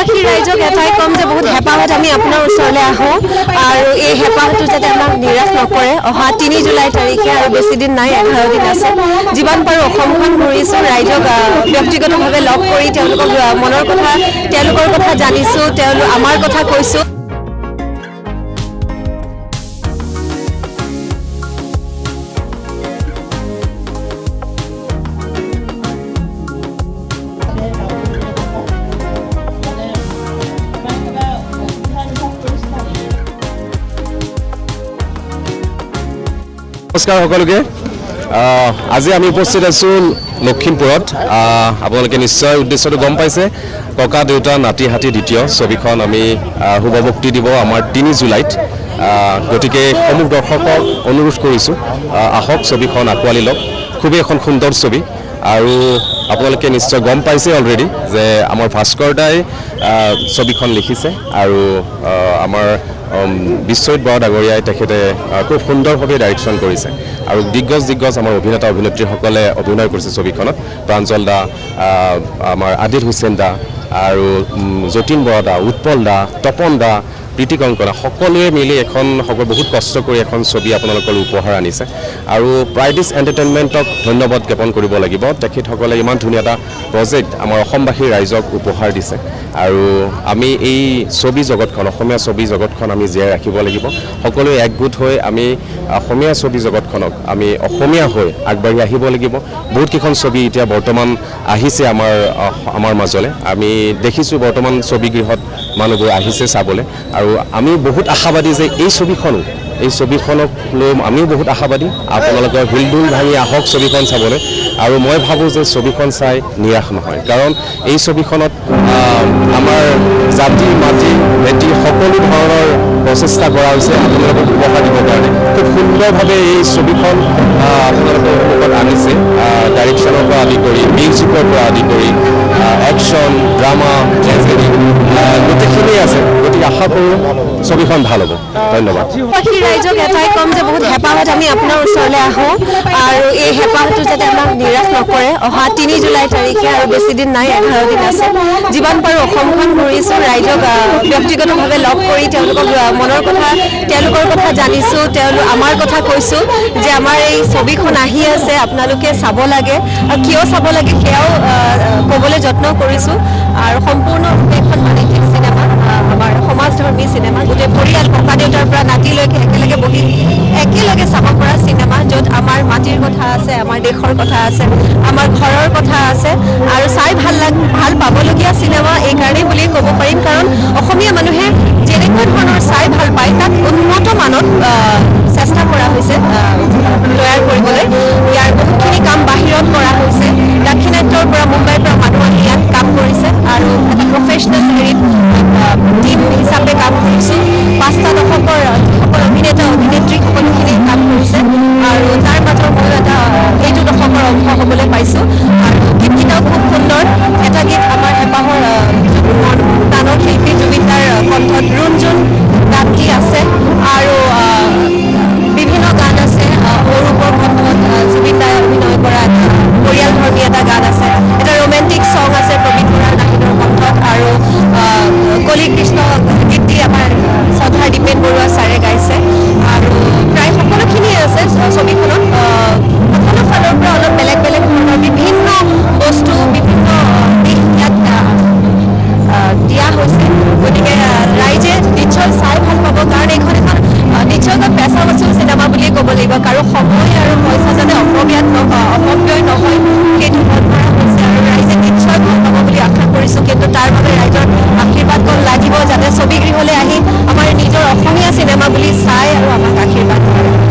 অসমবাসী ৰাইজক এটাই কম যে বহুত হেঁপাহত আমি আপোনাৰ ওচৰলৈ আহোঁ আৰু এই হেঁপাহটো যাতে আমাক নিৰাশ নকৰে। অহা 3 জুলাই তাৰিখে আৰু বেছি দিন নাই, 11 দিন আছে। যিমান পাৰোঁ অসমখন ঘূৰিছোঁ, ৰাইজক ব্যক্তিগতভাৱে লগ কৰি তেওঁলোকক মনৰ কথা, তেওঁলোকৰ কথা জানিছোঁ, আমাৰ কথা কৈছোঁ। নমস্কাৰ সকলোকে। আজি আমি উপস্থিত আছোঁ লখিমপুৰত। আপোনালোকে নিশ্চয় উদ্দেশ্যটো গম পাইছে। ককা দেউতা নাতি হাতী দ্বিতীয় ছবিখন আমি শুভমুক্তি দিব আমাৰ 3 জুলাইত। গতিকে সমূহ দৰ্শকক অনুৰোধ কৰিছোঁ, আহক ছবিখন আঁকোৱালি লওক। খুবেই এখন সুন্দৰ ছবি আৰু আপোনালোকে নিশ্চয় গম পাইছে অলৰেডি যে আমাৰ ভাস্কৰ দাই ছবিখন লিখিছে আৰু আমাৰ বিশ্বজিৎ বৰা ডাঙৰীয়াই তেখেতে খুব সুন্দৰভাৱে ডাইৰেকশ্যন কৰিছে আৰু দিগ্গজ আমাৰ অভিনেতা অভিনেত্ৰীসকলে অভিনয় কৰিছে ছবিখনত। প্ৰাঞ্জল দা, আমাৰ আদিল হুছেইন দা আৰু যতীন বৰা দা, উৎপল দা, তপন দা, প্ৰীতি কংকনা সকলোৱে মিলি বহুত কষ্ট কৰি এখন ছবি আপোনালোকৰ উপহাৰ আনিছে আৰু প্ৰাইডিছ এণ্টাৰটেইনমেণ্টক ধন্যবাদ জ্ঞাপন কৰিব লাগিব। তেখেতসকলে ইমান ধুনীয়া এটা প্ৰজেক্ট আমাৰ অসমবাসী ৰাইজক উপহাৰ দিছে আৰু আমি এই ছবি জগতখন, অসমীয়া ছবি জগতখন আমি জীয়াই ৰাখিব লাগিব। সকলোৱে একগোট হৈ আমি অসমীয়া ছবি জগতখনক আমি অসমীয়া হৈ আগবাঢ়ি আহিব লাগিব। বহুতকেইখন ছবি এতিয়া বৰ্তমান আহিছে আমাৰ মাজলৈ। আমি দেখিছোঁ বৰ্তমান ছবিগৃহত মানুহবোৰ আহিছে চাবলৈ আৰু আমি বহুত আশাবাদী যে এই ছবিখনক লৈ আমিও বহুত আশাবাদী। আপোনালোকে হিলদুল ভাঙি আহক ছবিখন চাবলৈ আৰু মই ভাবোঁ যে ছবিখন চাই নিৰাশ নহয়, কাৰণ এই ছবিখনত আমাৰ জাতি মাটি ভেটি সকলো ধৰণৰ প্ৰচেষ্টা কৰা হৈছে আপোনালোকক উপহাৰ দিবৰ কাৰণে। খুব সুন্দৰভাৱে এই ছবিখন আপোনালোকৰ সন্মুখত আনিছে। ডাইৰেকশ্যনৰ পৰা আদি কৰি, মিউজিকৰ পৰা আদি কৰি, একশ্যন, ড্ৰামা, ট্ৰেজেডি গোটেইখিনি আছে। গতিকে আশা কৰোঁ ছবিখন ভাল হ'ব। ধন্যবাদ। অসমবাসী ৰাইজক এটাই কম যে বহুত হেঁপাহত আমি আপোনাৰ ওচৰলৈ আহোঁ আৰু এই হেঁপাহটো যাতে আমাক নিৰাশ নকৰে। অহা 3 জুলাই তাৰিখে আৰু বেছি দিন নাই, 11 দিন আছে। যিমান পাৰোঁ অসমখন ঘূৰিছোঁ, ৰাইজক ব্যক্তিগতভাৱে লগ কৰি তেওঁলোকক মনৰ কথা, তেওঁলোকৰ কথা জানিছোঁ, আমাৰ কথা কৈছোঁ যে আমাৰ এই ছবিখন আহি আছে, আপোনালোকে চাব লাগে আৰু কিয় চাব লাগে সেয়াও ক'বলৈ যত্ন কৰিছোঁ। আৰু সম্পূৰ্ণৰূপে এখন মানিক চিনেমা, আমাৰ সমাজধৰ্মী চিনেমা। গোটেই পৰিয়াল ককা দেউতাৰ পৰা নাতিলৈকে একেলগে বহি একেলগে চাব পৰা চিনেমা, য'ত আমাৰ মাটিৰ কথা আছে, আমাৰ দেশৰ কথা আছে, আমাৰ ঘৰৰ কথা আছে আৰু চাই ভাল পাবলগীয়া চিনেমা এইকাৰণেই বুলি ক'ব পাৰিম, কাৰণ অসমীয়া মানুহে যেনেকুৱা ধৰণৰ চাই ভাল পায় তাক উন্নত মানত চেষ্টা কৰা হৈছে তৈয়াৰ কৰিবলৈ। ইয়াৰ বহুতখিনি কাম বাহিৰত কৰা হৈছে। দাক্ষিণাত্যৰ পৰা, মুম্বাইৰ পৰা মানুহ আহি ইয়াত কাম কৰিছে আৰু এটা প্ৰফেচনেল টিম হিচাপে কাম কৰিছোঁ। 5টা দশকৰ যিসকল অভিনেতা অভিনেত্ৰী সকলোখিনি কাম কৰিছে আৰু তাৰ মাজৰ ময়ো এইটো দশকৰ অংশ হ'বলৈ পাইছোঁ আৰু গীতকেইটাও খুব সুন্দৰ। এটা গীত আমাৰ হেঁপাহৰ গানৰ শিল্পী জুবিন দাৰ কণ্ঠত ৰুণজুণ গানটি আছে আৰু বিভিন্ন গান আছে। অৰূপৰ কণ্ঠত জুবিন দাই অভিনয় কৰা এটা পৰিয়ালধৰ্মী এটা গান আছে। এটা ৰোমেণ্টিক ছং আছে প্ৰবীণ বৰাৰ নাহিদৰ কণ্ঠত আৰু কলি কৃষ্ণ গীতটি আমাৰ শ্ৰদ্ধাৰ দীপেন বৰুৱা ছাৰে গাইছে আৰু প্ৰায় সকলোখিনিয়ে আছে ছবিখনত। সকলো ফালৰ পৰা অলপ বেলেগ ধৰণৰ বিভিন্ন বস্তু, বিভিন্ন দিশ ইয়াত দিয়া হৈছে। গতিকে ৰাইজে নিশ্চয় চাই ভাল পাব, কাৰণ এইখন এখন নিশ্চয়কৈ পেচা বচুল চিনেমা বুলিয়ে ক'ব লাগিব। কাৰো সময় আৰু পইচা যাতে অপব্যয় নহয়